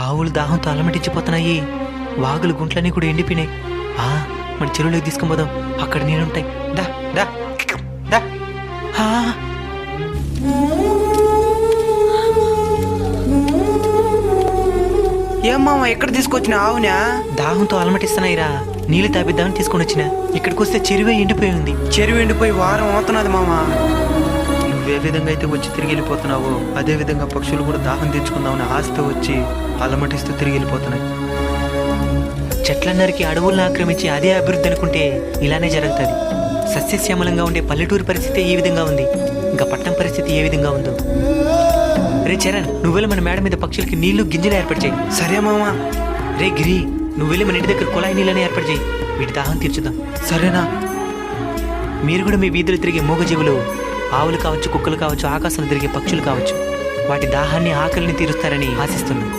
ఆవులు దాహంతో అలమటించిపోతున్నాయి. వాగులు గుంట్లన్నీ కూడా ఎండిపోయినాయి. మన చెరువులోకి తీసుకొని పోదాం, అక్కడ నీళ్ళుంటాయి. దా దా దా. ఏం మామ ఎక్కడ తీసుకొచ్చిన ఆవునా? దాహంతో అలమటిస్తున్నాయిరా, నీళ్లు తాపిద్దామని తీసుకొని వచ్చిన. ఇక్కడికి వస్తే చెరువే ఎండిపోయి ఉంది. చెరువు ఎండిపోయి వారం అవుతున్నది మామ. నువ్వే విధంగా అయితే వచ్చి తిరిగి వెళ్ళిపోతున్నావో అదే విధంగా పక్షులు కూడా దాహం తెచ్చుకుందామని ఆశతో వచ్చి అలమటిస్తూ తిరిగి వెళ్ళిపోతున్నాయి. చెట్లన్నరికి అడవులను ఆక్రమించి అదే అభివృద్ధి అనుకుంటే ఇలానే జరుగుతుంది. సస్యశ్యామలంగా ఉండే పల్లెటూరు పరిస్థితి ఈ విధంగా ఉంది, ఇంకా పట్టణం పరిస్థితి ఏ విధంగా ఉందో. రే చరణ్, నువ్వెళ్ళి మన మేడ మీద పక్షులకి నీళ్లు గింజలు ఏర్పాటు చేయి. సరే మామ. రే గిరి, నువ్వెళ్ళి మన ఇంటి దగ్గర కుళాయి నీళ్ళని ఏర్పాటు చేయి. వీటి దాహం తీర్చుదాం. సరేనా? మీరు కూడా మీ వీధులు తిరిగే మూగజీవులు, ఆవులు కావచ్చు, కుక్కలు కావచ్చు, ఆకాశంలో తిరిగే పక్షులు కావచ్చు, వాటి దాహాన్ని ఆకలిని తీరుస్తారని ఆశిస్తున్నాను.